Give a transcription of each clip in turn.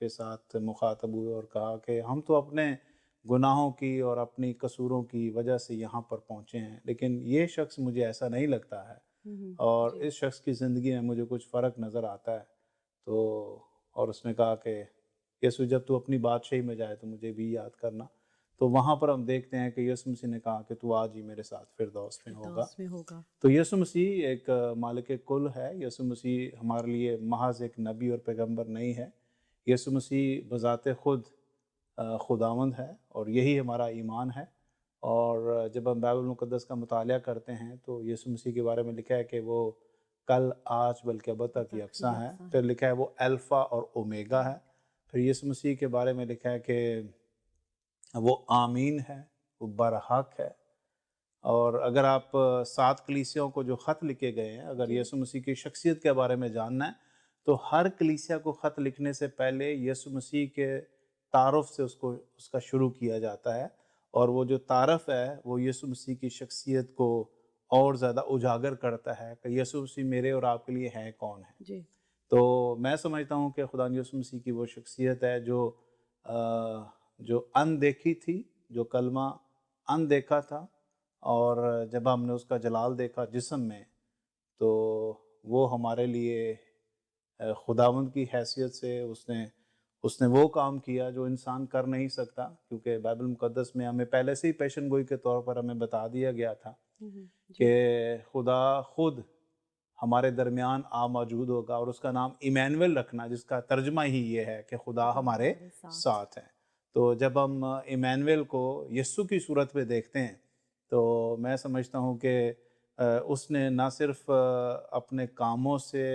کے ساتھ مخاطب ہوئے اور کہا کہ ہم تو اپنے گناہوں کی اور اپنی قصوروں کی وجہ سے یہاں پر پہنچے ہیں، لیکن یہ شخص مجھے ایسا نہیں لگتا ہے، اور جی اس شخص کی زندگی میں مجھے کچھ فرق نظر آتا ہے۔ تو اور اس نے کہا کہ یسوع جب تو اپنی بادشاہی میں جائے تو مجھے بھی یاد کرنا۔ تو وہاں پر ہم دیکھتے ہیں کہ یسوع مسیح نے کہا کہ تو آج ہی میرے ساتھ فردوس میں ہوگا۔ فردوس میں ہوگا۔ تو یسوع مسیح ایک مالک کل ہے۔ یسوع مسیح ہمارے لیے محض ایک نبی اور پیغمبر نہیں ہے۔ یسوع مسیح بذات خود خداوند ہے، اور یہی ہمارا ایمان ہے۔ اور جب ہم بائبل مقدس کا مطالعہ کرتے ہیں تو یسوع مسیح کے بارے میں لکھا ہے کہ وہ کل آج بلکہ ابد تک یکساں ہے۔ پھر لکھا ہے وہ الفا اور اومیگا ہے۔ پھر یسوع مسیح کے بارے میں لکھا ہے کہ وہ آمین ہے، وہ برحق ہے۔ اور اگر آپ 7 کلیسیوں کو جو خط لکھے گئے ہیں، اگر یسوع مسیح کی شخصیت کے بارے میں جاننا ہے تو ہر کلیسیا کو خط لکھنے سے پہلے یسوع مسیح کے تعارف سے اس کا شروع کیا جاتا ہے، اور وہ جو تعارف ہے وہ یسوع مسیح کی شخصیت کو اور زیادہ اجاگر کرتا ہے کہ یسوع مسیح میرے اور آپ کے لیے ہے کون ہے۔ جی تو میں سمجھتا ہوں کہ خدا یسوع مسیح کی وہ شخصیت ہے جو اندیکھی تھی، جو کلمہ اندیکھا تھا، اور جب ہم نے اس کا جلال دیکھا جسم میں تو وہ ہمارے لیے خداوند کی حیثیت سے اس نے وہ کام کیا جو انسان کر نہیں سکتا، کیونکہ بائبل مقدس میں ہمیں پہلے سے ہی پیشن گوئی کے طور پر ہمیں بتا دیا گیا تھا کہ خدا خود ہمارے درمیان موجود ہوگا، اور اس کا نام ایمینول رکھنا، جس کا ترجمہ ہی یہ ہے کہ خدا ہمارے ساتھ ہے۔ تو جب ہم ایمینول کو یسوع کی صورت میں دیکھتے ہیں تو میں سمجھتا ہوں کہ اس نے نہ صرف اپنے کاموں سے،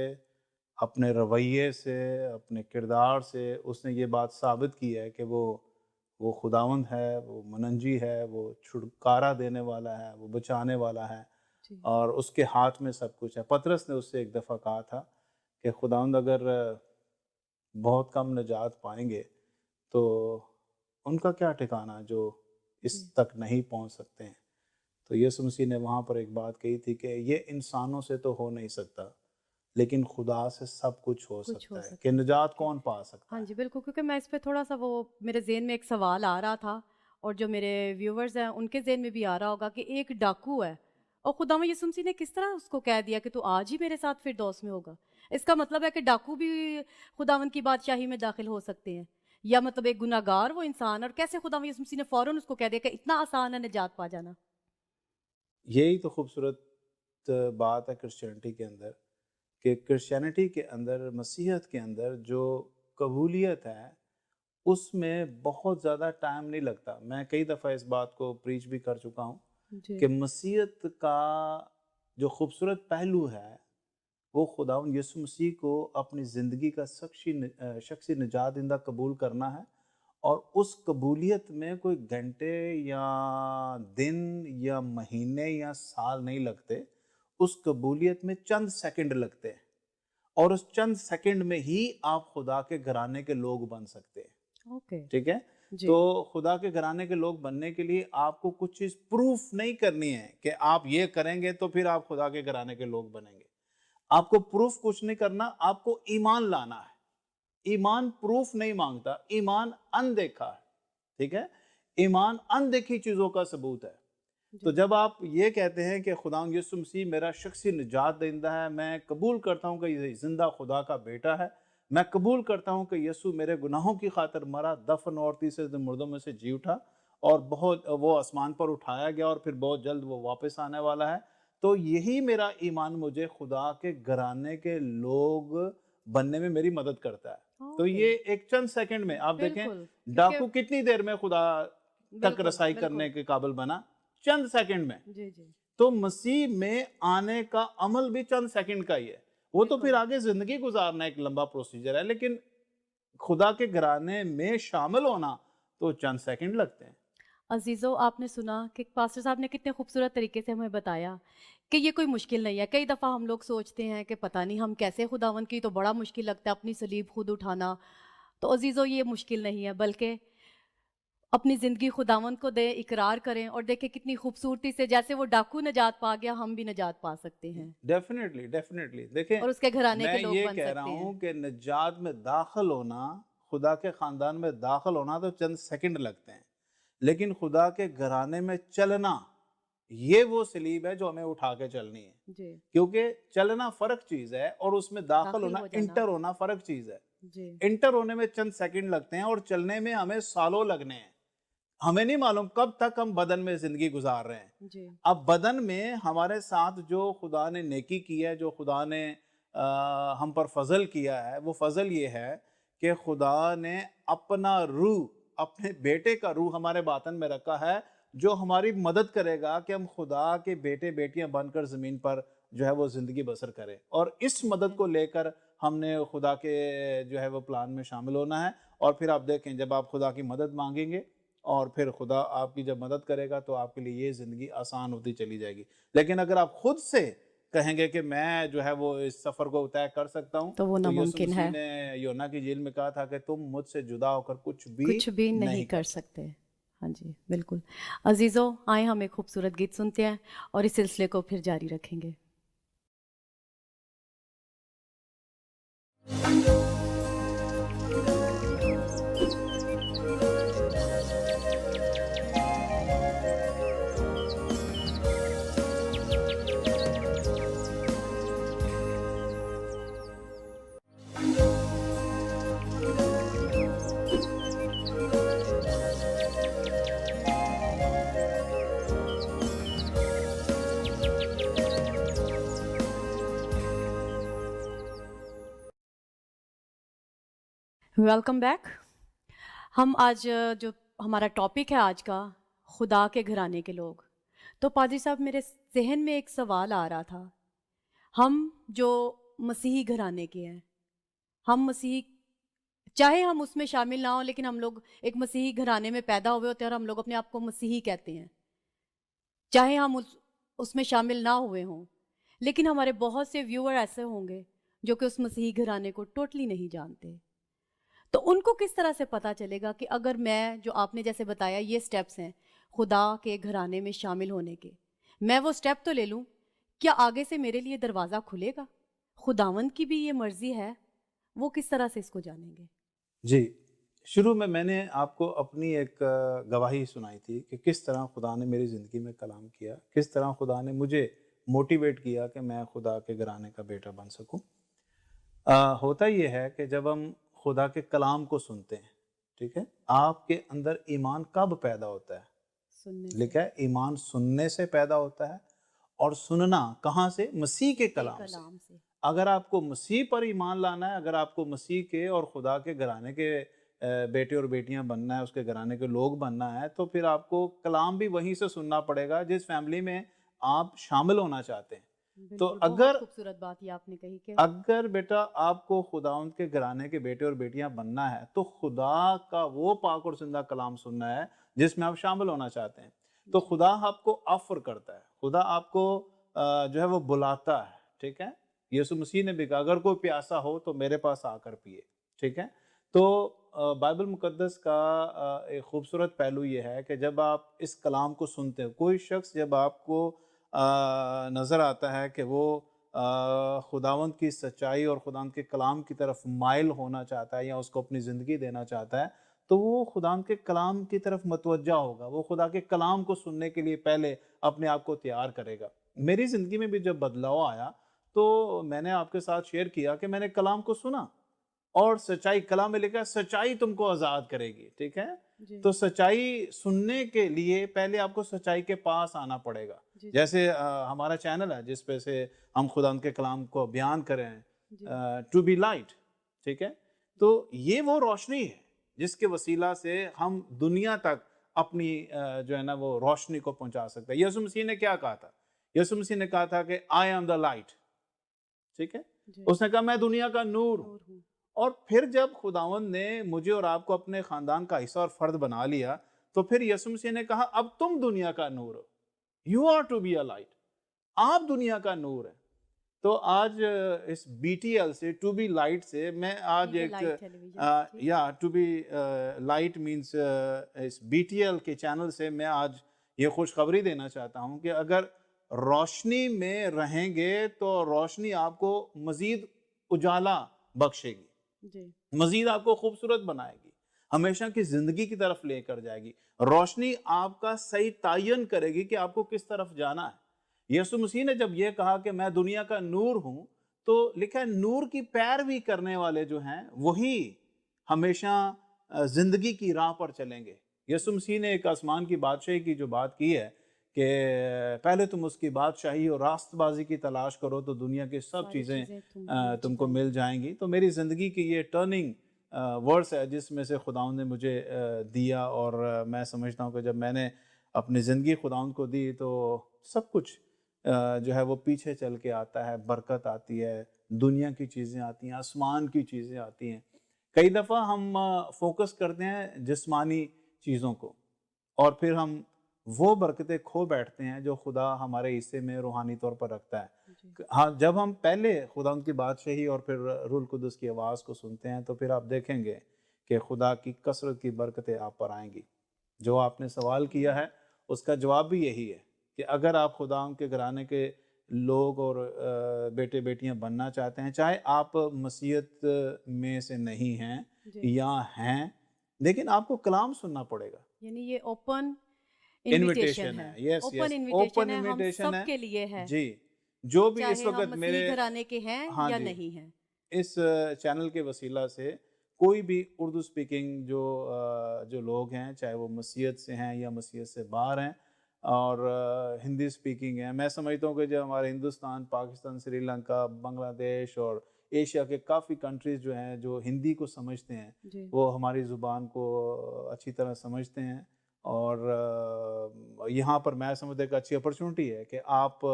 اپنے رویے سے، اپنے کردار سے اس نے یہ بات ثابت کی ہے کہ وہ خداوند ہے، وہ منجی ہے، وہ چھٹکارا دینے والا ہے، وہ بچانے والا ہے، اور اس کے ہاتھ میں سب کچھ ہے۔ پطرس نے اس سے ایک دفعہ کہا تھا کہ خداوند اگر بہت کم نجات پائیں گے تو ان کا کیا ٹھکانہ جو اس تک نہیں پہنچ سکتے ہیں۔ تو یسوع مسیح نے وہاں پر ایک بات کہی تھی کہ یہ انسانوں سے تو ہو نہیں سکتا، لیکن خدا سے سب کچھ ہو سکتا ہے، کہ نجات کون پا سکتا ہاں ہے۔ جی بالکل، کیونکہ میں اس پہ تھوڑا سا وہ میرے ذہن میں ایک سوال آ رہا تھا، اور جو میرے ویورز ہیں ان کے ذہن میں بھی آ رہا ہوگا کہ ایک ڈاکو ہے اور خداوند یسوع مسیح نے کس طرح اس کو کہہ دیا کہ تو آج ہی میرے ساتھ فردوس میں ہوگا۔ اس کا مطلب ہے کہ ڈاکو بھی خداوند کی بادشاہی میں داخل ہو سکتے ہیں، یا مطلب ایک گناہ گار وہ انسان، اور کیسے خداوند یسوع مسیح نے فوراً اس کو کہہ دیا کہ اتنا آسان ہے نجات پا جانا۔ یہی تو خوبصورت بات ہے کرسچینٹی کے اندر، کہ کرسچینٹی کے اندر، مسیحیت کے اندر جو قبولیت ہے اس میں بہت زیادہ ٹائم نہیں لگتا۔ میں کئی دفعہ اس بات کو پریچ بھی کر چکا ہوں کہ مسیحیت کا جو خوبصورت پہلو ہے وہ خداوند یسوع مسیح کو اپنی زندگی کا شخصی نجات دہندہ قبول کرنا ہے، اور اس قبولیت میں کوئی گھنٹے یا دن یا مہینے یا سال نہیں لگتے، اس قبولیت میں چند سیکنڈ لگتے ہیں، اور اس چند سیکنڈ میں ہی آپ خدا کے گھرانے کے لوگ بن سکتے ہیں۔ ٹھیک ہے؟ تو خدا کے گھرانے کے لوگ بننے کے لیے آپ کو کچھ چیز پروف نہیں کرنی ہے کہ آپ یہ کریں گے تو پھر آپ خدا کے گھرانے کے لوگ بنیں گے۔ آپ کو پروف کچھ نہیں کرنا، آپ کو ایمان لانا ہے۔ ایمان پروف نہیں مانگتا، ایمان اندیکھا ہے۔ ٹھیک ہے؟ ایمان اندیکھی چیزوں کا ثبوت ہے۔ تو جب آپ یہ کہتے ہیں کہ خداوند یسوع مسیح میرا شخصی نجات دہندہ ہے، میں قبول کرتا ہوں کہ یہ زندہ خدا کا بیٹا ہے، میں قبول کرتا ہوں کہ یسوع میرے گناہوں کی خاطر مرا، دفن اور تیسرے دن مردوں میں سے جی اٹھا، اور وہ آسمان پر اٹھایا گیا، اور پھر بہت جلد وہ واپس آنے والا ہے، تو یہی میرا ایمان مجھے خدا کے گھرانے کے لوگ بننے میں میری مدد کرتا ہے۔ تو یہ ایک چند سیکنڈ میں آپ دیکھیں ڈاکو کتنی دیر میں خدا تک رسائی کرنے کے قابل بنا، چند سیکنڈ میں۔ تو مسیح میں آنے کا عمل بھی چند سیکنڈ کا ہی ہے، وہ تو پھر آگے زندگی گزارنا ایک لمبا پروسیجر ہے، لیکن خدا کے گھرانے میں شامل ہونا تو چند سیکنڈ لگتے ہیں۔ عزیزو، آپ نے سنا کہ پاسٹر صاحب نے کتنے خوبصورت طریقے سے ہمیں بتایا کہ یہ کوئی مشکل نہیں ہے۔ کئی دفعہ ہم لوگ سوچتے ہیں کہ پتہ نہیں ہم کیسے خداوند کی، تو بڑا مشکل لگتا ہے اپنی صلیب خود اٹھانا۔ تو عزیزو، یہ مشکل نہیں ہے، بلکہ اپنی زندگی خداوند کو دیں، اقرار کریں، اور دیکھیں کتنی خوبصورتی سے جیسے وہ ڈاکو نجات پا گیا، ہم بھی نجات پا سکتے ہیں، ڈیفینیٹلی دیکھیں، اور اس کے گھرانے میں کے لوگ یہ بن کہہ سکتے رہا ہیں۔ ہوں کہ نجات میں داخل ہونا خدا کے خاندان میں داخل ہونا تو چند سیکنڈ لگتے ہیں، لیکن خدا کے گھرانے میں چلنا یہ وہ سلیب ہے جو ہمیں اٹھا کے چلنی ہے، جی کیونکہ چلنا فرق چیز ہے اور اس میں داخل داخل ہونا ہو جانا انٹر ہونا فرق چیز ہے۔ جی انٹر ہونے میں چند سیکنڈ لگتے ہیں اور چلنے میں ہمیں سالوں لگنے ہیں۔ ہمیں نہیں معلوم کب تک ہم بدن میں زندگی گزار رہے ہیں۔ جی اب بدن میں ہمارے ساتھ جو خدا نے نیکی کی ہے، جو خدا نے ہم پر فضل کیا ہے، وہ فضل یہ ہے کہ خدا نے اپنا روح، اپنے بیٹے کا روح ہمارے باطن میں رکھا ہے، جو ہماری مدد کرے گا کہ ہم خدا کے بیٹے بیٹیاں بن کر زمین پر جو ہے وہ زندگی بسر کریں، اور اس مدد کو لے کر ہم نے خدا کے جو ہے وہ پلان میں شامل ہونا ہے۔ اور پھر آپ دیکھیں جب آپ خدا کی مدد مانگیں گے اور پھر خدا آپ کی جب مدد کرے گا تو آپ کے لیے یہ زندگی آسان ہوتی چلی جائے گی۔ لیکن اگر آپ خود سے کہیں گے کہ میں جو ہے وہ اس سفر کو طے کر سکتا ہوں، تو وہ تو یسوع ناممکن مسیح ہے، نے یونا کی جیل میں کہا تھا کہ تم مجھ سے جدا ہو کر کچھ بھی کچھ بھی نہیں نہیں کر کر سکتے۔ سکتے۔ ہاں جی بالکل۔ عزیزو آئیں ہم ایک خوبصورت گیت سنتے ہیں اور اس سلسلے کو پھر جاری رکھیں گے۔ Welcome back. ہم آج جو ہمارا ٹاپک ہے آج کا، خدا کے گھرانے کے لوگ، تو پادری صاحب میرے ذہن میں ایک سوال آ رہا تھا۔ ہم جو مسیحی گھرانے کے ہیں، ہم مسیحی، چاہے ہم اس میں شامل نہ ہوں، لیکن ہم لوگ ایک مسیحی گھرانے میں پیدا ہوئے ہوتے ہیں اور ہم لوگ اپنے آپ کو مسیحی کہتے ہیں، چاہے ہم اس میں شامل نہ ہوئے ہوں۔ لیکن ہمارے بہت سے ویور ایسے ہوں گے جو کہ اس مسیحی گھرانے کو ٹوٹلی نہیں جانتے، تو ان کو کس طرح سے پتہ چلے گا کہ اگر میں، جو آپ نے جیسے بتایا یہ سٹیپس ہیں خدا کے گھرانے میں شامل ہونے کے، میں وہ سٹیپ تو لے لوں، کیا آگے سے میرے لیے دروازہ کھلے گا؟ خداوند کی بھی یہ مرضی ہے، وہ کس طرح سے اس کو جانیں گے؟ جی، شروع میں نے آپ کو اپنی ایک گواہی سنائی تھی کہ کس طرح خدا نے میری زندگی میں کلام کیا، کس طرح خدا نے مجھے موٹیویٹ کیا کہ میں خدا کے گھرانے کا بیٹا بن سکوں۔ ہوتا یہ ہے کہ جب ہم خدا کے کلام کو سنتے ہیں، ٹھیک ہے، آپ کے اندر ایمان کب پیدا ہوتا ہے؟ سننے سے، لکھا ہے ایمان سننے سے پیدا ہوتا ہے، اور سننا کہاں سے؟ مسیح کے کلام سے۔ کلام سے۔ اگر آپ کو مسیح پر ایمان لانا ہے، اگر آپ کو مسیح کے اور خدا کے گھرانے کے بیٹے اور بیٹیاں بننا ہے، اس کے گھرانے کے لوگ بننا ہے، تو پھر آپ کو کلام بھی وہیں سے سننا پڑے گا جس فیملی میں آپ شامل ہونا چاہتے ہیں۔ تو بالکل، بہت خوبصورت بات یہ آپ نے کہی کہ اگر بیٹا آپ کو خداوند کے گھرانے کے بیٹے اور بیٹیاں بننا ہے تو خدا کا وہ پاک اور زندہ کلام سننا ہے جس میں آپ شامل ہونا چاہتے ہیں۔ تو خدا آپ کو آفر کرتا ہے، خدا آپ کو جو ہے وہ بلاتا ہے، ٹھیک ہے۔ یسوع مسیح نے بھی کہا اگر کوئی پیاسا ہو تو میرے پاس آ کر پیے، ٹھیک ہے۔ تو بائبل مقدس کا ایک خوبصورت پہلو یہ ہے کہ جب آپ اس کلام کو سنتے ہو، کوئی شخص جب آپ کو نظر آتا ہے کہ وہ خداوند کی سچائی اور خداوند کے کلام کی طرف مائل ہونا چاہتا ہے یا اس کو اپنی زندگی دینا چاہتا ہے، تو وہ خداوند کے کلام کی طرف متوجہ ہوگا، وہ خدا کے کلام کو سننے کے لیے پہلے اپنے آپ کو تیار کرے گا۔ میری زندگی میں بھی جب بدلاؤ آیا تو میں نے آپ کے ساتھ شیئر کیا کہ میں نے کلام کو سنا، اور سچائی، کلام میں لکھا ہے سچائی تم کو آزاد کرے گی، ٹھیک ہے۔ جی تو سچائی سننے کے لیے پہلے آپ کو سچائی کے پاس آنا پڑے گا۔ جی جیسے ہمارا چینل ہے جس پہ سے ہم خدا ان کے کلام کو بیان کریں، جی ٹو بی لائٹ، ٹھیک ہے۔ تو یہ وہ روشنی ہے جس کے وسیلہ سے ہم دنیا تک اپنی جو ہے نا وہ روشنی کو پہنچا سکتے ہیں۔ یسوع مسیح نے کیا کہا تھا؟ یسوع مسیح نے کہا تھا کہ آئی ایم دا لائٹ، ٹھیک ہے۔ جی اس نے کہا میں دنیا کا نور ہوں۔ نور ہوں۔ اور پھر جب خداوند نے مجھے اور آپ کو اپنے خاندان کا حصہ اور فرد بنا لیا تو پھر یسوع مسیح نے کہا اب تم دنیا کا نور ہو، you are to be a light, آپ دنیا کا نور ہے۔ تو آج اس بی ٹی ایل سے، ٹو بی لائٹ سے، میں آج ایک یا ٹو بی لائٹ مینس اس بی ٹی ایل کے چینل سے میں آج یہ خوشخبری دینا چاہتا ہوں کہ اگر روشنی میں رہیں گے تو روشنی آپ کو مزید اجالا بخشے گی۔ جی مزید آپ کو خوبصورت بنائے گی، ہمیشہ کی زندگی کی طرف لے کر جائے گی، روشنی آپ کا صحیح تعین کرے گی کہ آپ کو کس طرف جانا ہے۔ یسوع مسیح نے جب یہ کہا کہ میں دنیا کا نور ہوں، تو لکھا ہے نور کی پیروی کرنے والے جو ہیں وہی ہمیشہ زندگی کی راہ پر چلیں گے۔ یسوع مسیح نے ایک آسمان کی بادشاہی کی جو بات کی ہے کہ پہلے تم اس کی بادشاہی اور راست بازی کی تلاش کرو تو دنیا کی سب ساری چیزیں چیزیں تمہیں تم مل کو جائیں مل گی۔ جائیں گی۔ تو میری زندگی کی یہ ٹرننگ ورڈز ہے جس میں سے خداوند نے مجھے دیا، اور میں سمجھتا ہوں کہ جب میں نے اپنی زندگی خداوند کو دی تو سب کچھ جو ہے وہ پیچھے چل کے آتا ہے، برکت آتی ہے، دنیا کی چیزیں آتی ہیں، آسمان کی چیزیں آتی ہیں۔ کئی دفعہ ہم فوکس کرتے ہیں جسمانی چیزوں کو، اور پھر ہم وہ برکتیں کھو بیٹھتے ہیں جو خدا ہمارے حصے میں روحانی طور پر رکھتا ہے۔ جی ہاں، جب ہم پہلے خدا ان کی بادشاہی اور پھر روح القدس کی آواز کو سنتے ہیں تو پھر آپ دیکھیں گے کہ خدا کی کثرت کی برکتیں آپ پر آئیں گی۔ جو آپ نے سوال کیا ہے اس کا جواب بھی یہی ہے کہ اگر آپ خدا ان کے گھرانے کے لوگ اور بیٹے بیٹیاں بننا چاہتے ہیں، چاہے آپ مسیحیت میں سے نہیں ہیں جی یا ہیں، لیکن آپ کو کلام سننا پڑے گا۔ یعنی یہ اوپن انویٹیشن انویٹیشن ہے، ہے، یس اوپن یس، انویٹیشن اوپن ہے، ہم انویٹیشن سب ہے۔ کے لیے ہے، جی، جو بھی اس چاہے ہم وقت مسیحی میرے، گھرانے کے ہیں ہاں یا جی، نہیں ہیں۔ اس چینل کے وسیلہ سے کوئی بھی اردو سپیکنگ جو لوگ ہیں، چاہے وہ مسیحیت سے ہیں یا مسیحیت سے باہر ہیں، اور ہندی سپیکنگ ہیں، میں سمجھتا ہوں کہ جو ہمارے ہندوستان، پاکستان، سری لنکا، بنگلہ دیش اور ایشیا کے کافی کنٹریز جو ہیں جو ہندی کو سمجھتے ہیں، جی وہ ہماری زبان کو اچھی طرح سمجھتے ہیں، اور یہاں پر میں سمجھتا ہوں ایک اچھی اپرچونٹی ہے کہ آپ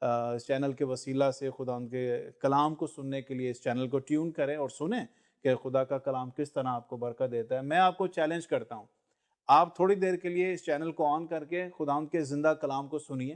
اس چینل کے وسیلہ سے خدا ان کے کلام کو سننے کے لیے اس چینل کو ٹیون کریں اور سنیں کہ خدا کا کلام کس طرح آپ کو برکت دیتا ہے۔ میں آپ کو چیلنج کرتا ہوں، آپ تھوڑی دیر کے لیے اس چینل کو آن کر کے خدا ان کے زندہ کلام کو سنیے،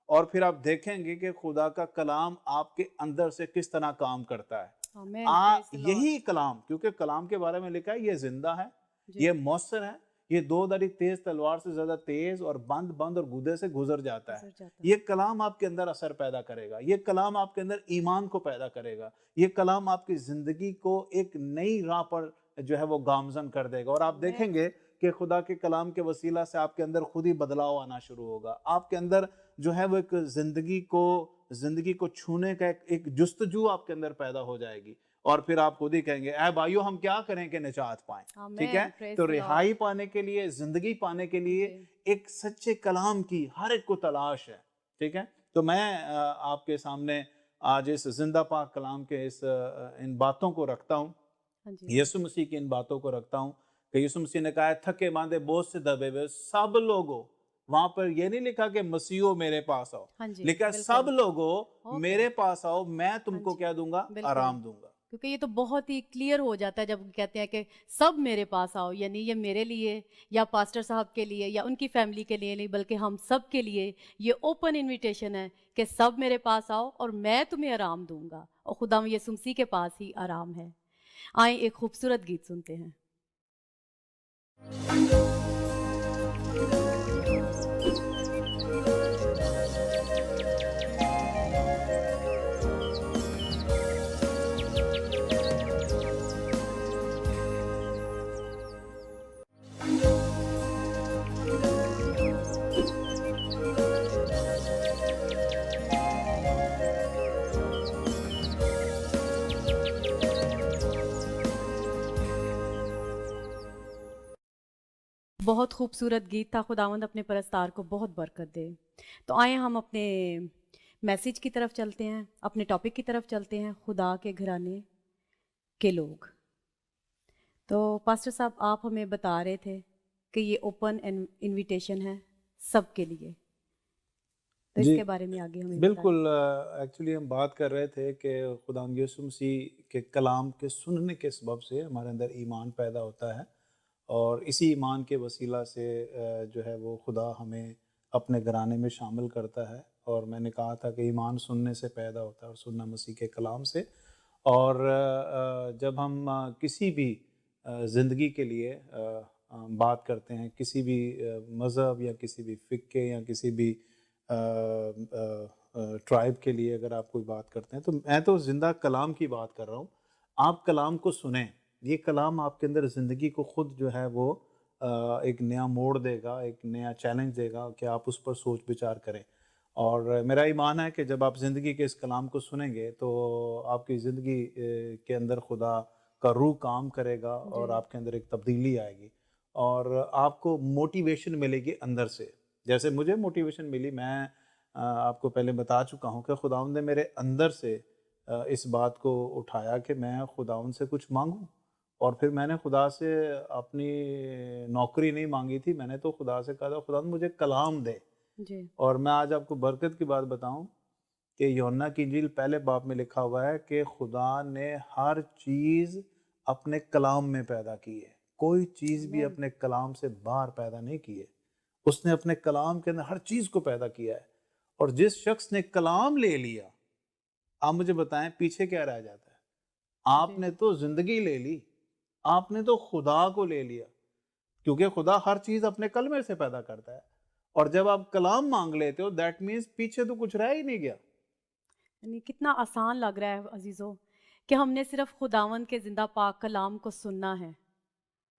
اور پھر آپ دیکھیں گے کہ خدا کا کلام آپ کے اندر سے کس طرح کام کرتا ہے۔ آمین، پریز دی لارڈ۔ یہی کلام، کیونکہ کلام کے بارے میں لکھا ہے یہ زندہ ہے، جی یہ مؤثر ہے، یہ دو دھاری تیز تلوار سے زیادہ تیز اور بند اور گودے سے گزر جاتا ہے۔ گزر جاتا یہ کلام آپ کے اندر اثر پیدا کرے گا، یہ کلام آپ کے اندر ایمان کو پیدا کرے گا، یہ کلام آپ کی زندگی کو ایک نئی راہ پر جو ہے وہ گامزن کر دے گا، اور آپ آمین، دیکھیں گے کہ خدا کے کلام کے وسیلہ سے آپ کے اندر خود ہی بدلاؤ آنا شروع ہوگا۔ آپ کے اندر جو ہے وہ ایک زندگی کو چھونے کا ایک جستجو آپ کے اندر پیدا ہو جائے گی، اور پھر آپ خود ہی کہیں گے اے بھائیو ہم کیا کریں کہ نجات پائیں۔ ٹھیک ہے، آمین، پریز تو دی لارڈ۔ رہائی پانے کے لیے، زندگی پانے کے لیے جی ایک سچے کلام کی ہر ایک کو تلاش ہے۔ ٹھیک ہے، تو میں آپ کے سامنے آج اس زندہ پاک کلام کے ان باتوں کو رکھتا ہوں، ہاں جی یسوع مسیح کی ان باتوں کو رکھتا ہوں کہ یسوع مسیح نے کہا ہے تھکے باندھے بوجھ سے دبے ہوئے سب لوگوں، وہاں پر یہ نہیں لکھا کہ مسیحو میرے پاس آؤ، ہاں جی لکھا ہے بالکل، سب لوگوں اوکے، میرے پاس آؤ، میں تم ہاں کو جی کیا دوں گا؟ بالکل، آرام دوں گا۔ کیونکہ یہ تو بہت ہی کلیئر ہو جاتا ہے جب کہتے ہیں کہ سب میرے پاس آؤ، یعنی یہ میرے لیے یا پاسٹر صاحب کے لیے یا ان کی فیملی کے لیے نہیں، بلکہ ہم سب کے لیے یہ اوپن انویٹیشن ہے کہ سب میرے پاس آؤ اور میں تمہیں آرام دوں گا، اور خدا یسوع مسیح کے پاس ہی آرام ہے۔ آئیں ایک خوبصورت گیت سنتے ہیں۔ بہت خوبصورت گیت تھا، خداوند اپنے پرستار کو بہت برکت دے۔ تو آئیں ہم اپنے میسیج کی طرف چلتے ہیں، اپنے ٹاپک کی طرف چلتے ہیں، خدا کے گھرانے کے لوگ۔ تو پاسٹر صاحب آپ ہمیں بتا رہے تھے کہ یہ اوپن انویٹیشن ہے سب کے لیے، تو اس جی کے بارے میں آگے ہمیں بتائیں۔ بالکل، ایکچولی ہم بات کر رہے تھے کہ خدا یسوع مسیح کے کلام کے سننے کے سبب سے ہمارے اندر ایمان پیدا ہوتا ہے، اور اسی ایمان کے وسیلہ سے جو ہے وہ خدا ہمیں اپنے گھرانے میں شامل کرتا ہے، اور میں نے کہا تھا کہ ایمان سننے سے پیدا ہوتا ہے اور سننا مسیح کے کلام سے، اور جب ہم کسی بھی زندگی کے لیے بات کرتے ہیں، کسی بھی مذہب یا کسی بھی فقہ یا کسی بھی ٹرائب کے لیے اگر آپ کوئی بات کرتے ہیں، تو میں تو زندہ کلام کی بات کر رہا ہوں۔ آپ کلام کو سنیں، یہ کلام آپ کے اندر زندگی کو خود جو ہے وہ ایک نیا موڑ دے گا، ایک نیا چیلنج دے گا کہ آپ اس پر سوچ بچار کریں۔ اور میرا ایمان ہے کہ جب آپ زندگی کے اس کلام کو سنیں گے تو آپ کی زندگی کے اندر خدا کا روح کام کرے گا اور جی آپ کے اندر ایک تبدیلی آئے گی، اور آپ کو موٹیویشن ملے گی اندر سے، جیسے مجھے موٹیویشن ملی۔ میں آپ کو پہلے بتا چکا ہوں کہ خداوند نے میرے اندر سے اس بات کو اٹھایا کہ میں خداوند سے کچھ مانگوں، اور پھر میں نے خدا سے اپنی نوکری نہیں مانگی تھی، میں نے تو خدا سے کہا تھا خداوند مجھے کلام دے۔ جی اور میں آج آپ کو برکت کی بات بتاؤں کہ یوحنا کی انجیل پہلے باب میں لکھا ہوا ہے کہ خدا نے ہر چیز اپنے کلام میں پیدا کی ہے، کوئی چیز بھی آمین اپنے کلام سے باہر پیدا نہیں کی ہے، اس نے اپنے کلام کے اندر ہر چیز کو پیدا کیا ہے۔ اور جس شخص نے کلام لے لیا، آپ مجھے بتائیں پیچھے کیا رہ جاتا ہے؟ آپ جی نے تو زندگی لے لی، آپ نے تو خدا کو لے لیا، کیونکہ خدا ہر چیز اپنے کلمے سے پیدا کرتا ہے، اور جب آپ کلام مانگ لیتے ہو دیٹ مینس پیچھے تو کچھ رہ ہی نہیں گیا۔ یعنی کتنا آسان لگ رہا ہے عزیزوں کہ ہم نے صرف خداوند کے زندہ پاک کلام کو سننا ہے،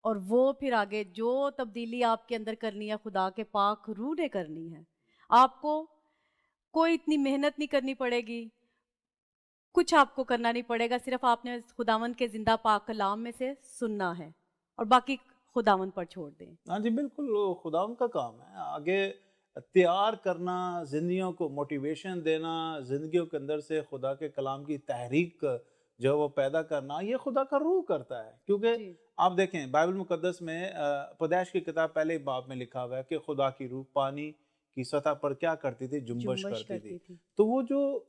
اور وہ پھر آگے جو تبدیلی آپ کے اندر کرنی ہے خدا کے پاک روح نے کرنی ہے۔ آپ کو کوئی اتنی محنت نہیں کرنی پڑے گی، کچھ آپ کو کرنا نہیں پڑے گا، صرف آپ نے خداوند کے زندہ پاک کلام میں سے سننا ہے اور باقی خداوند پر چھوڑ دیں۔ ہاں جی بالکل، وہ خدا ان کا کام ہے آگے تیار کرنا، زندگیوں کو موٹیویشن دینا، زندگیوں کے اندر سے خدا کے کلام کی تحریک جو وہ پیدا کرنا، یہ خدا کا روح کرتا ہے۔ کیونکہ جی آپ دیکھیں بائبل مقدس میں پیدائش کی کتاب پہلے باب میں لکھا ہوا ہے کہ خدا کی روح پانی کی سطح پر کیا کرتی تھی؟ جنبش جنبش کرتی تھی۔ کرتی تھی۔ تو وہ جو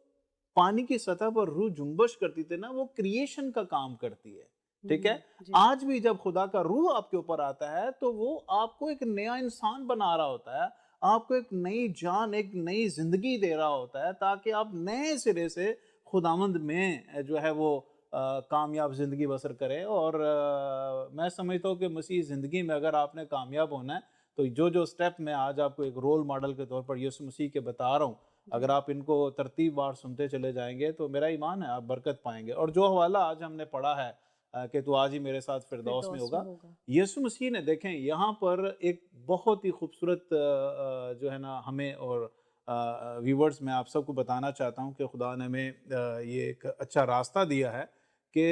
پانی کی سطح پر روح جنبش کرتی تھی نا، وہ کریشن کا کام کرتی ہے، ٹھیک ہے؟ جی آج بھی جب خدا کا روح آپ کے اوپر آتا ہے تو وہ آپ کو ایک نیا انسان بنا رہا ہوتا ہے، آپ کو ایک نئی جان، ایک نئی زندگی دے رہا ہوتا ہے، تاکہ آپ نئے سرے سے خداوند میں جو ہے وہ کامیاب زندگی بسر کریں۔ اور میں سمجھتا ہوں کہ مسیح زندگی میں اگر آپ نے کامیاب ہونا ہے تو جو سٹیپ میں آج آپ کو ایک رول ماڈل کے طور پر یسوع مسیح کے بتا رہا ہوں، اگر جی آپ ان کو ترتیب وار سنتے چلے جائیں گے تو میرا ایمان ہے آپ برکت پائیں گے۔ اور جو حوالہ آج ہم نے پڑھا ہے کہ تو آج ہی میرے ساتھ فردوس میں فردوس ہوگا، میں ہوگا۔ یسوع مسیح نے دیکھیں یہاں پر ایک بہت ہی خوبصورت جو ہے نا ہمیں اور ویورز میں آپ سب کو بتانا چاہتا ہوں کہ خدا نے ہمیں یہ ایک اچھا راستہ دیا ہے کہ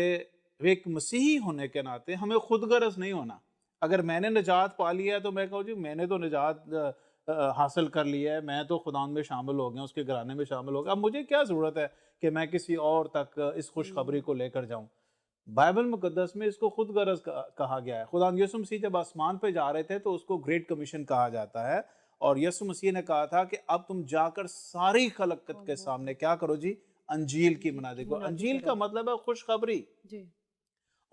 ایک مسیحی ہونے کے ناطے ہمیں خود غرض نہیں ہونا۔ اگر میں نے نجات پا لیا ہے تو میں کہوں جی میں نے تو نجات حاصل کر لیا ہے، میں تو خدا میں شامل ہو گیا، اس کے گھرانے میں شامل ہو گیا، اب مجھے کیا ضرورت ہے کہ میں کسی اور تک اس خوشخبری کو لے کر جاؤں۔ بائبل مقدس میں اس کو خود غرض کہا گیا ہے۔ خدا یسوع مسیح جب آسمان پہ جا رہے تھے تو اس کو گریٹ کمیشن کہا جاتا ہے، اور یسوع مسیح نے کہا تھا کہ اب تم جا کر ساری خلقت کے سامنے کیا کرو جی؟ انجیل کی انجیل منادی کی کو۔ منادی انجیل کرو۔ کا مطلب ہے خوشخبری، جی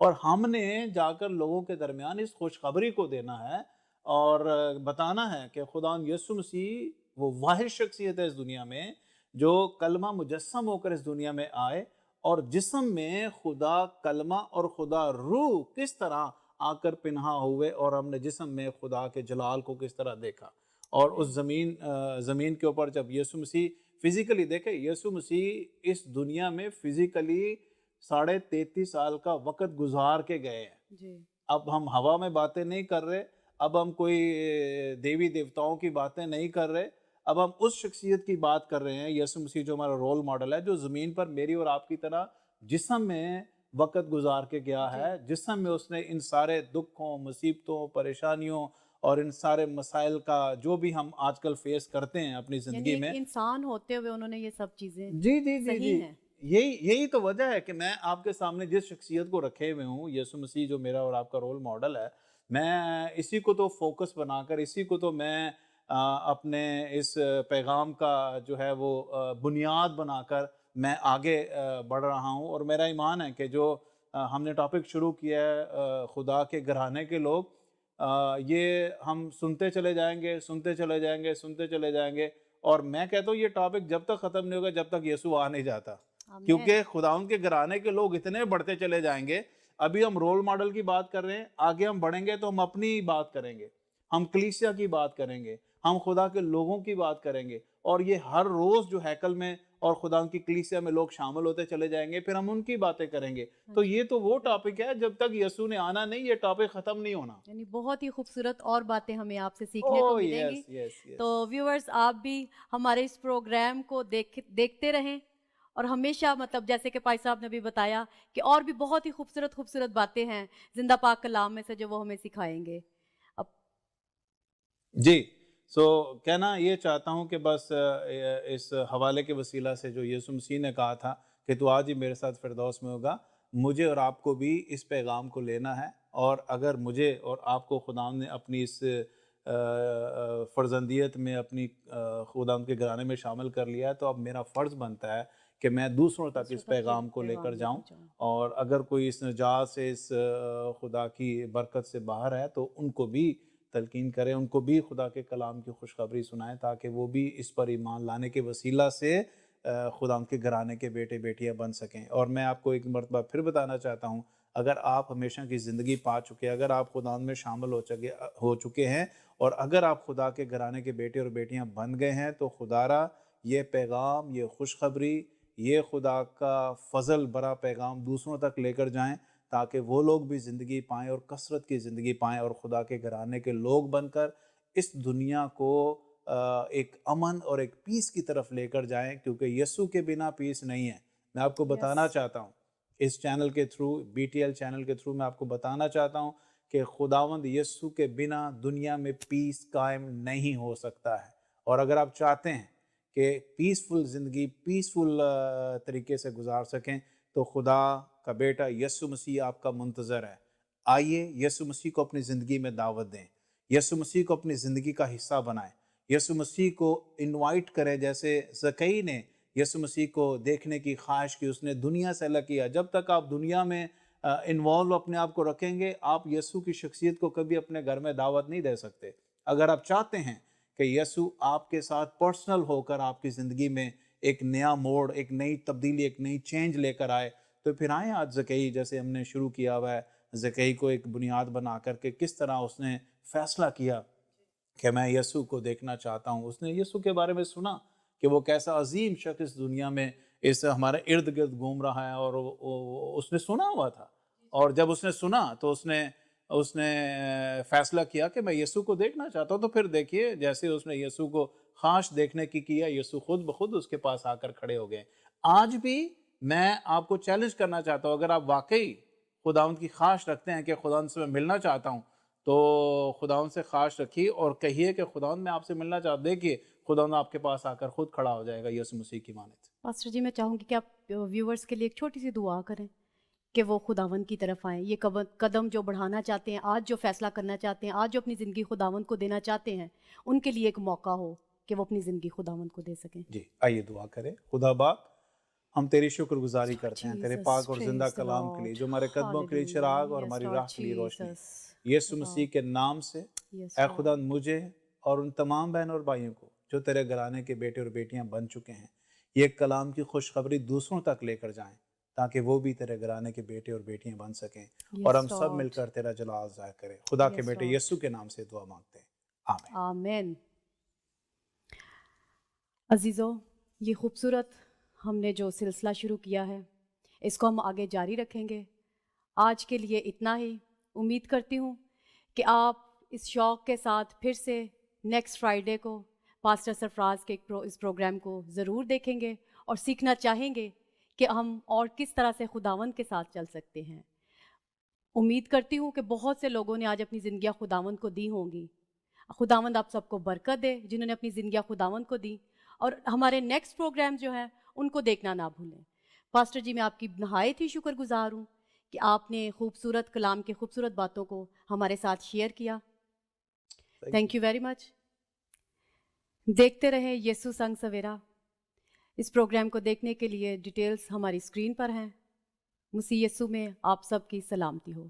اور ہم نے جا کر لوگوں کے درمیان اس خوشخبری کو دینا ہے اور بتانا ہے کہ خدا یسوع مسیح وہ واحد شخصیت ہے اس دنیا میں جو کلمہ مجسم ہو کر اس دنیا میں آئے، اور جسم میں خدا کلمہ اور خدا روح کس طرح آ کر پنہا ہوئے، اور ہم نے جسم میں خدا کے جلال کو کس طرح دیکھا۔ اور اس آمین زمین کے اوپر جب یسوع مسیح فزیکلی دیکھے، یسوع مسیح اس دنیا میں فزیکلی 33.5 سال کا وقت گزار کے گئے ہیں۔ جی اب ہم ہوا میں باتیں نہیں کر رہے، اب ہم کوئی دیوی دیوتاؤں کی باتیں نہیں کر رہے، اب ہم اس شخصیت کی بات کر رہے ہیں یسوع مسیح جو ہمارا رول ماڈل ہے، جو زمین پر میری اور آپ کی طرح جسم میں وقت گزار کے گیا جی ہے، جسم میں اس نے ان سارے دکھوں، مصیبتوں، پریشانیوں اور ان سارے مسائل کا جو بھی ہم آج کل فیس کرتے ہیں اپنی یعنی زندگی ایک میں۔ انسان ہوتے ہوئے انہوں نے یہ سب چیزیں جی جی جی صحیح جی، ہیں۔ یہی تو وجہ ہے کہ میں آپ کے سامنے جس شخصیت کو رکھے ہوئے ہوں، یسوع مسیح جو میرا اور آپ کا رول ماڈل ہے، میں اسی کو تو فوکس بنا کر، اسی کو تو میں اپنے اس پیغام کا جو ہے وہ بنیاد بنا کر میں آگے بڑھ رہا ہوں۔ اور میرا ایمان ہے کہ جو ہم نے ٹاپک شروع کیا ہے خدا کے گھرانے کے لوگ، یہ ہم سنتے چلے جائیں گے، سنتے چلے جائیں گے، سنتے چلے جائیں گے، اور میں کہتا ہوں یہ ٹاپک جب تک ختم نہیں ہوگا جب تک یسوع آ نہیں جاتا، آمین کیونکہ خداوند کے گھرانے کے لوگ اتنے بڑھتے چلے جائیں گے۔ ابھی ہم رول ماڈل کی بات کر رہے ہیں، آگے ہم بڑھیں گے تو ہم اپنی بات کریں گے، ہم کلیسیا کی بات کریں گے، ہم خدا کے لوگوں کی بات کریں گے، اور یہ ہر روز جو ہیکل میں اور خدا کی کلیسیا میں لوگ شامل ہوتے چلے جائیں گے, پھر ہم ان کی باتیں کریں گے. تو یہ تو وہ ٹاپک ہے, جب تک یسوع نے آنا نہیں یہ ٹاپک ختم نہیں ہونا. یعنی بہت ہی خوبصورت اور باتیں ہمیں آپ سے سیکھنے کو اوہ ملیں گی. یس یس یس. تو ویورز آپ بھی ہمارے اس پروگرام کو دیکھتے رہیں, اور ہمیشہ مطلب جیسے کہ پائی صاحب نے بھی بتایا کہ اور بھی بہت ہی خوبصورت خوبصورت باتیں ہیں زندہ پاک کلام میں سے جو وہ ہمیں سکھائیں گے. اب جی سو کہنا یہ چاہتا ہوں کہ بس اس حوالے کے وسیلہ سے جو یسوع مسیح نے کہا تھا کہ تو آج ہی میرے ساتھ فردوس میں ہوگا, مجھے اور آپ کو بھی اس پیغام کو لینا ہے. اور اگر مجھے اور آپ کو خدا نے اپنی اس فرزندیت میں اپنی خدا کے گھرانے میں شامل کر لیا ہے, تو اب میرا فرض بنتا ہے کہ میں دوسروں تک اس پیغام کو لے کر جاؤں. اور اگر کوئی اس نجات سے, اس خدا کی برکت سے باہر ہے, تو ان کو بھی تلقین کریں, ان کو بھی خدا کے کلام کی خوشخبری سنائیں, تاکہ وہ بھی اس پر ایمان لانے کے وسیلہ سے خدا کے گھرانے کے بیٹے بیٹیاں بن سکیں. اور میں آپ کو ایک مرتبہ پھر بتانا چاہتا ہوں, اگر آپ ہمیشہ کی زندگی پا چکے, اگر آپ خدا میں شامل ہو چکے ہیں, اور اگر آپ خدا کے گھرانے کے بیٹے اور بیٹیاں بن گئے ہیں, تو خدا را یہ پیغام, یہ خوشخبری, یہ خدا کا فضل برا پیغام دوسروں تک لے کر جائیں, تاکہ وہ لوگ بھی زندگی پائیں اور کثرت کی زندگی پائیں, اور خدا کے گھرانے کے لوگ بن کر اس دنیا کو ایک امن اور ایک پیس کی طرف لے کر جائیں, کیونکہ یسوع کے بنا پیس نہیں ہے. میں آپ کو بتانا چاہتا ہوں اس چینل کے through, be T L channel کے تھرو میں آپ کو بتانا چاہتا ہوں کہ خداوند یسوع کے بنا دنیا میں پیس قائم نہیں ہو سکتا ہے. اور اگر آپ چاہتے ہیں کہ پیسفل زندگی پیسفل طریقے سے گزار سکیں, تو خدا کا بیٹا یسوع مسیح آپ کا منتظر ہے. آئیے یسوع مسیح کو اپنی زندگی میں دعوت دیں, یسوع مسیح کو اپنی زندگی کا حصہ بنائیں, یسوع مسیح کو انوائٹ کریں. جیسے زکئی نے یسوع مسیح کو دیکھنے کی خواہش کی, اس نے دنیا سے الگ کیا. جب تک آپ دنیا میں انوالو اپنے آپ کو رکھیں گے, آپ یسوع کی شخصیت کو کبھی اپنے گھر میں دعوت نہیں دے سکتے. اگر آپ چاہتے ہیں کہ یسوع آپ کے ساتھ پرسنل ہو کر آپ کی زندگی میں ایک نیا موڑ, ایک نئی تبدیلی, ایک نئی چینج لے کر آئے, تو پھر آئیں آج زکئی, جیسے ہم نے شروع کیا ہوا ہے, زکئی کو ایک بنیاد بنا کر کے کس طرح اس نے فیصلہ کیا کہ میں یسوع کو دیکھنا چاہتا ہوں. اس نے یسوع کے بارے میں سنا کہ وہ کیسا عظیم شخص دنیا میں اس ہمارے ارد گرد گھوم رہا ہے, اور اس نے سنا ہوا تھا. اور جب اس نے سنا تو اس نے فیصلہ کیا کہ میں یسوع کو دیکھنا چاہتا ہوں. تو پھر دیکھیے, جیسے اس نے یسوع کو خواہش دیکھنے کی کیا, یسوع خود بخود اس کے پاس آ کر کھڑے ہو گئے. آج بھی میں آپ کو چیلنج کرنا چاہتا ہوں, اگر آپ واقعی خداوند کی خواہش رکھتے ہیں کہ خداوند سے میں ملنا چاہتا ہوں, تو خداوند سے خواہش رکھیے اور کہیے کہ خداوند میں آپ سے ملنا چاہتا ہوں. دیکھیے خداوند آپ کے پاس آ کر خود کھڑا ہو جائے گا یسوع مسیح کی مانند. پاسٹر جی, میں چاہوں گی کہ آپ ویورز کے لیے ایک چھوٹی سی دعا کریں کہ وہ خداوند کی طرف آئیں. یہ قدم جو بڑھانا چاہتے ہیں, آج جو فیصلہ کرنا چاہتے ہیں, آج جو اپنی زندگی خداوند کو دینا چاہتے ہیں, ان کے لیے ایک موقع ہو کہ وہ اپنی زندگی خداوند کو دے سکیں. جی آئیے دعا کریں. خدا باپ, ہم تیری شکر گزاری کرتے ہیں تیرے پاک اور زندہ کلام کے لیے, جو ہمارے قدموں کے لیے چراغ اور ہماری راہ کے لیے روشنی. یسوع مسیح کے نام سے اے خدا, مجھے اور ان تمام بہن اور بھائیوں کو جو تیرے گھرانے کے بیٹے اور بیٹیاں بن چکے ہیں, یہ کلام کی خوشخبری دوسروں تک لے کر جائیں, تاکہ وہ بھی تیرے گھرانے کے بیٹے اور بیٹیاں بن سکیں, اور ہم سب مل کر تیرا جلال ظاہر کریں. خدا کے بیٹے یسوع کے نام سے دعا مانگتے ہیں, آمین. آمین. عزیزو, یہ خوبصورت ہم نے جو سلسلہ شروع کیا ہے, اس کو ہم آگے جاری رکھیں گے. آج کے لیے اتنا ہی. امید کرتی ہوں کہ آپ اس شوق کے ساتھ پھر سے نیکسٹ فرائیڈے کو پاسٹر سرفراز کے اس پروگرام کو ضرور دیکھیں گے, اور سیکھنا چاہیں گے کہ ہم اور کس طرح سے خداوند کے ساتھ چل سکتے ہیں. امید کرتی ہوں کہ بہت سے لوگوں نے آج اپنی زندگیاں خداوند کو دی ہوں گی. خداوند آپ سب کو برکت دے جنہوں نے اپنی زندگیاں خداوند کو دی, اور ہمارے نیکسٹ پروگرام جو ہیں ان کو دیکھنا نہ بھولیں. پاسٹر جی, میں آپ کی نہایت ہی شکر گزار ہوں کہ آپ نے خوبصورت کلام کے خوبصورت باتوں کو ہمارے ساتھ شیئر کیا. Thank you very much. دیکھتے رہیں یسوع سنگ سویرا. اس پروگرام کو دیکھنے کے لیے ڈیٹیلز ہماری اسکرین پر ہیں. مسیح یسوع میں آپ سب کی سلامتی ہو.